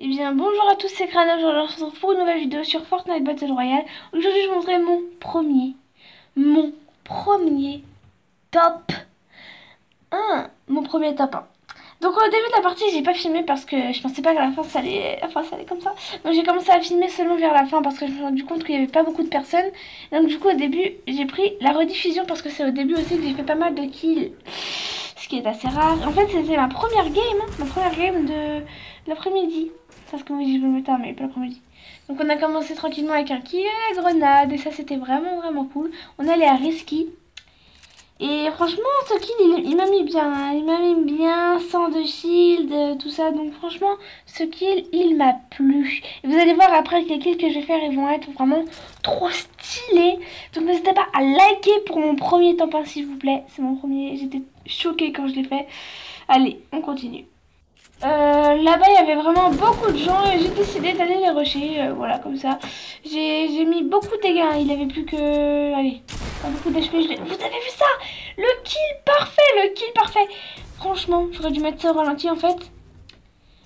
Eh bien bonjour à tous, c'est Crana, aujourd'hui on se retrouve pour une nouvelle vidéo sur Fortnite Battle Royale. Aujourd'hui je vous montrerai mon premier top 1. Mon premier top 1. Donc au début de la partie j'ai pas filmé parce que je pensais pas qu'à la fin ça allait, ça allait comme ça. Donc j'ai commencé à filmer seulement vers la fin parce que je me suis rendu compte qu'il y avait pas beaucoup de personnes. Donc du coup au début j'ai pris la rediffusion parce que c'est au début aussi que j'ai fait pas mal de kills. Ce qui est assez rare. En fait c'était ma première game de l'après-midi. Parce que oui, je vais me tard, mais pas l'après-midi. Donc on a commencé tranquillement avec un kill à la grenade. Et ça, c'était vraiment cool. On allait à Risky. Et franchement, ce kill, il m'a mis bien. Hein. Il m'a mis bien, sans de shield, tout ça. Donc franchement, ce kill, il m'a plu. Et vous allez voir après que les kills que je vais faire, ils vont être vraiment trop stylés. Donc n'hésitez pas à liker pour mon premier top 1, s'il vous plaît. C'est mon premier. J'étais choquée quand je l'ai fait. Allez, on continue. Là-bas il y avait vraiment beaucoup de gens et j'ai décidé d'aller les rusher, voilà comme ça. J'ai mis beaucoup de dégâts, hein. Il avait plus que... Allez, pas beaucoup d'HP, vous avez vu ça? Le kill parfait. Franchement, j'aurais dû mettre ça au ralenti en fait.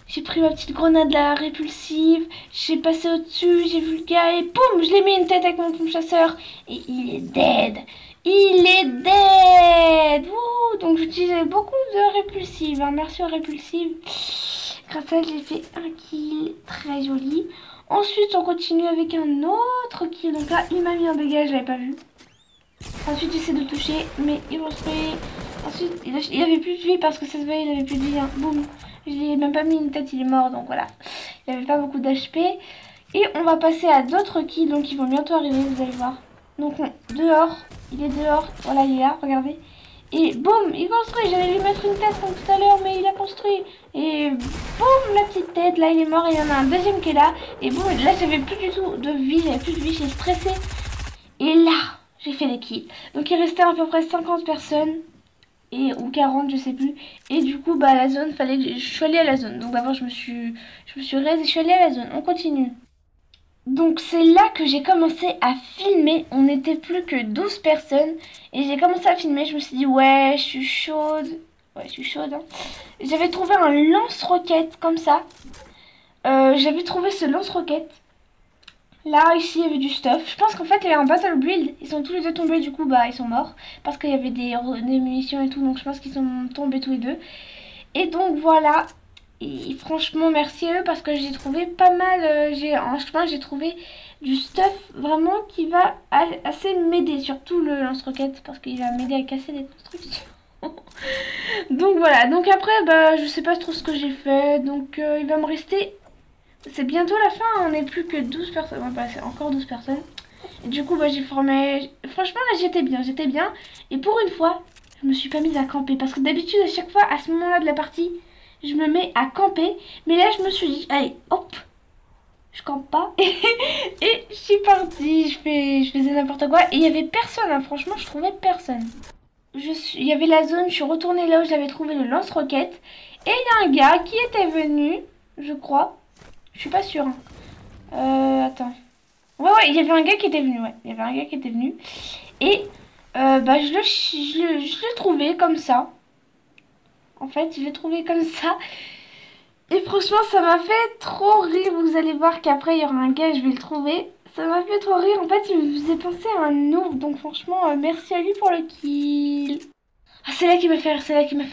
J'ai pris ma petite grenade là, répulsive, j'ai passé au-dessus, j'ai vu le gars et boum, je l'ai mis une tête avec mon pompe chasseur et il est dead. Il est dead. Wouh. Donc j'utilisais beaucoup de répulsive, hein. Merci aux répulsives. Grâce à elle, j'ai fait un kill très joli. Ensuite, on continue avec un autre kill. Donc là, il m'a mis un dégât, je l'avais pas vu. Ensuite, j'essaie de le toucher, mais il construit. Ensuite, il avait plus de vie parce que ça se voyait, il avait plus de vie. Hein. Boum. Je lui ai même pas mis une tête, il est mort. Donc voilà. Il avait pas beaucoup d'HP. Et on va passer à d'autres kills. Donc ils vont bientôt arriver, vous allez voir. Donc dehors. Il est dehors. Voilà, il est là, regardez. Et boum, il construit. J'allais lui mettre une tête comme tout à l'heure, mais il a construit. Et boum, la petite tête. Là, il est mort. Et il y en a un deuxième qui est là. Et boum, là, j'avais plus du tout de vie. J'avais plus de vie. J'ai stressé. Et là, j'ai fait des kills. Donc, il restait à peu près 50 personnes. Ou 40, je sais plus. Et du coup, bah, la zone, fallait que je suis allée à la zone. Donc, d'abord, je me suis raise et je suis allée à la zone. On continue. Donc c'est là que j'ai commencé à filmer, on n'était plus que 12 personnes et j'ai commencé à filmer, je me suis dit ouais je suis chaude, hein. J'avais trouvé un lance-roquette comme ça, j'avais trouvé ce lance-roquette, là ici il y avait du stuff, je pense qu'en fait il y avait un battle build, ils sont tous les deux tombés du coup bah ils sont morts parce qu'il y avait des munitions et tout donc je pense qu'ils sont tombés tous les deux et donc voilà. Et franchement merci à eux parce que j'ai trouvé pas mal, en chemin j'ai trouvé du stuff vraiment qui va assez m'aider, surtout le lance-roquette parce qu'il va m'aider à casser les constructions. Donc voilà, donc après bah je sais pas trop ce que j'ai fait, donc il va me rester, c'est bientôt la fin, on n'est plus que 12 personnes, on va passer encore 12 personnes. Et du coup bah j'ai formé, franchement là j'étais bien, et pour une fois je me suis pas mise à camper parce que d'habitude à chaque fois à ce moment là de la partie je me mets à camper, mais là je me suis dit allez hop, je campe pas et je suis partie, je faisais n'importe quoi et il y avait personne, hein. Franchement je trouvais personne. Il y avait la zone, je suis retournée là où j'avais trouvé le lance-roquette et il y a un gars qui était venu, je crois, je suis pas sûre. Hein. Attends. Ouais il y avait un gars qui était venu, et bah je l'ai trouvé comme ça. En fait, je l'ai trouvé comme ça. Et franchement, ça m'a fait trop rire. Vous allez voir qu'après, il y aura un gars, je vais le trouver. Ça m'a fait trop rire. En fait, il me faisait penser à un noob. Donc franchement, merci à lui pour le kill. Ah, c'est là qui m'a fait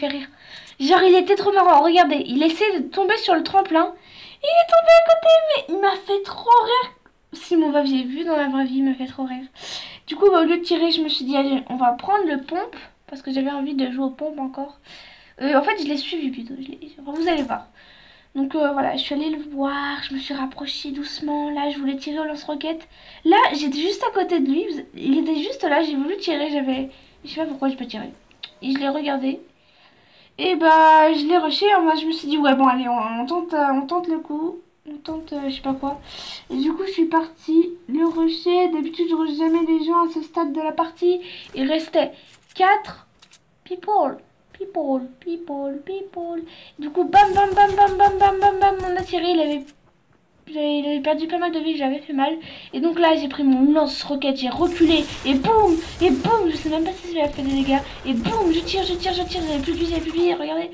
rire, Genre, il était trop marrant. Regardez, il essaie de tomber sur le tremplin. Il est tombé à côté, mais il m'a fait trop rire. Si mon j'ai vu dans la vraie vie, il m'a fait trop rire. Du coup, bah, au lieu de tirer, je me suis dit, allez, on va prendre le pompe. Parce que j'avais envie de jouer aux pompes encore. En fait, je l'ai suivi plutôt. Enfin, vous allez voir. Donc voilà, je suis allée le voir, je me suis rapprochée doucement. Là, je voulais tirer au lance-roquette. Là, j'étais juste à côté de lui. Il était juste là, j'ai voulu tirer. Je sais pas pourquoi j'ai pas tiré. Et je l'ai regardé. Et bah, je l'ai rushé. Moi, je me suis dit, ouais, bon, allez, on tente le coup. On tente, je sais pas quoi. Et du coup, je suis partie le rusher. D'habitude, je rush jamais les gens à ce stade de la partie. Il restait 4 people. Du coup, bam, on a tiré, il avait perdu pas mal de vie, j'avais fait mal. Et donc là, j'ai pris mon lance-roquette, j'ai reculé, et boum, je sais même pas si ça a fait des dégâts. Et boum, je tire, j'avais plus de vie, regardez.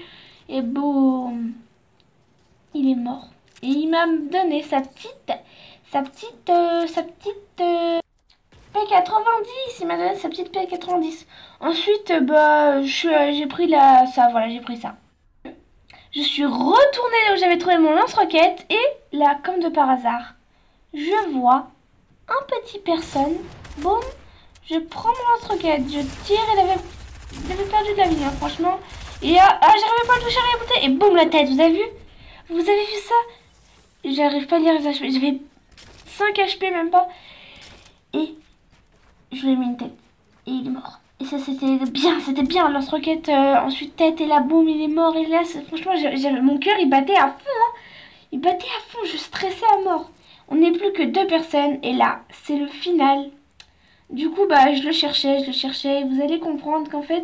Et boum, il est mort. Et il m'a donné sa petite P90. Il m'a donné sa petite P90. Ensuite, bah, j'ai pris ça, voilà, j'ai pris ça. Je suis retournée là où j'avais trouvé mon lance-roquette. Et là, comme de par hasard, je vois un petit personne. Boum, je prends mon lance-roquette, je tire. Il avait perdu de la vie, hein, franchement. Et j'arrivais pas à le toucher, à rebooter. Et boum, la tête, vous avez vu? Vous avez vu ça? J'arrive pas à lire les HP. J'avais 5 HP, même pas. Et je lui ai mis une tête. Et il est mort. Et ça, c'était bien. Lance-roquette, ensuite tête, et là, boum, il est mort. Et là, franchement, mon cœur, il battait à fond. Hein. Il battait à fond, je stressais à mort. On n'est plus que 2 personnes. Et là, c'est le final. Du coup, bah, je le cherchais. Et vous allez comprendre qu'en fait...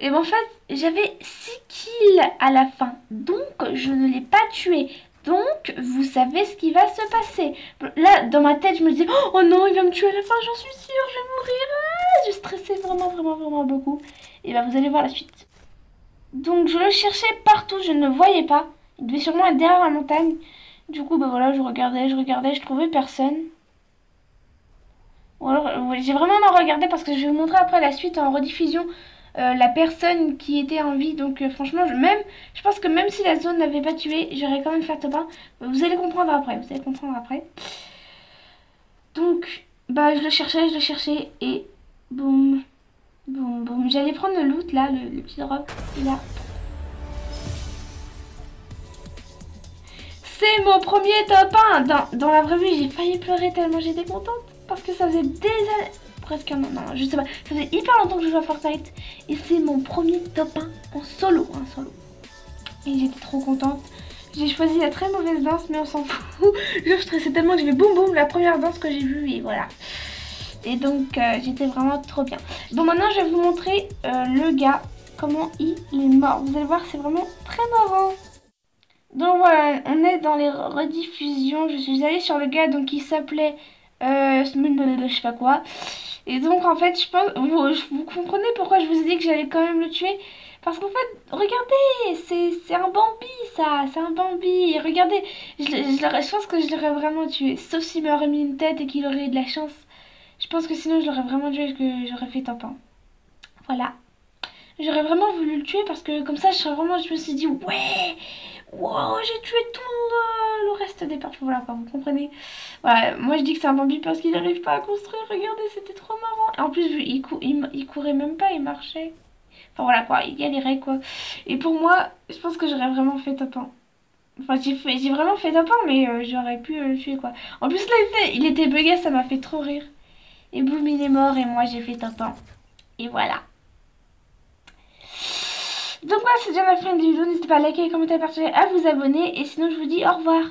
Et ben, en fait, j'avais 6 kills à la fin. Donc, je ne l'ai pas tué. Donc, vous savez ce qui va se passer. Là, dans ma tête, je me disais, oh non, il va me tuer à la fin, j'en suis sûre, je vais mourir. Ah, je stressais vraiment beaucoup. Et bah, vous allez voir la suite. Donc, je le cherchais partout, je ne le voyais pas. Il devait sûrement être derrière la montagne. Du coup, bah voilà, je regardais, je trouvais personne. Ou alors, j'ai vraiment regardé parce que je vais vous montrer après la suite en rediffusion. La personne qui était en vie. Donc franchement, je pense que même si la zone n'avait pas tué, j'aurais quand même fait top 1. Vous allez comprendre après. Donc, bah je le cherchais et boum. J'allais prendre le loot là, le petit drop. Et là. C'est mon premier top 1. Dans la vraie vie, j'ai failli pleurer tellement j'étais contente. Parce que ça faisait des années... Presque un an, non, je sais pas. Ça faisait hyper longtemps que je joue à Fortnite. Et c'est mon premier top 1 en solo. Et j'étais trop contente. J'ai choisi la très mauvaise danse, mais on s'en fout. Je stressais tellement que j'ai fait boum boum la première danse que j'ai vue. Et voilà. Et donc, j'étais vraiment trop bien. Bon, maintenant, je vais vous montrer le gars. Comment il est mort. Vous allez voir, c'est vraiment très marrant. Donc voilà, on est dans les rediffusions. Je suis allée sur le gars donc qui s'appelait... je sais pas quoi. Et donc en fait je pense vous comprenez pourquoi je vous ai dit que j'allais quand même le tuer. Parce qu'en fait regardez, c'est un Bambi ça, c'est un Bambi. Et regardez, je pense que je l'aurais vraiment tué. Sauf s'il m'aurait mis une tête et qu'il aurait eu de la chance. Je pense que sinon je l'aurais vraiment tué, que j'aurais fait top 1. Voilà. J'aurais vraiment voulu le tuer parce que comme ça je me suis dit ouais. Wow, j'ai tué tout le reste des parties. Voilà, quoi, vous comprenez. Voilà, moi je dis que c'est un Bambi parce qu'il n'arrive pas à construire. Regardez, c'était trop marrant. Et en plus, il courait même pas, il marchait. Enfin voilà quoi, il galérait quoi. Et pour moi, je pense que j'aurais vraiment fait top 1. Enfin, j'ai vraiment fait top 1, mais j'aurais pu le tuer quoi. En plus, là, il était bugué, ça m'a fait trop rire. Et boum, il est mort et moi j'ai fait top 1. Et voilà. Donc voilà, c'est déjà la fin de la vidéo. N'hésitez pas à liker, commenter, partager, à vous abonner. Et sinon, je vous dis au revoir.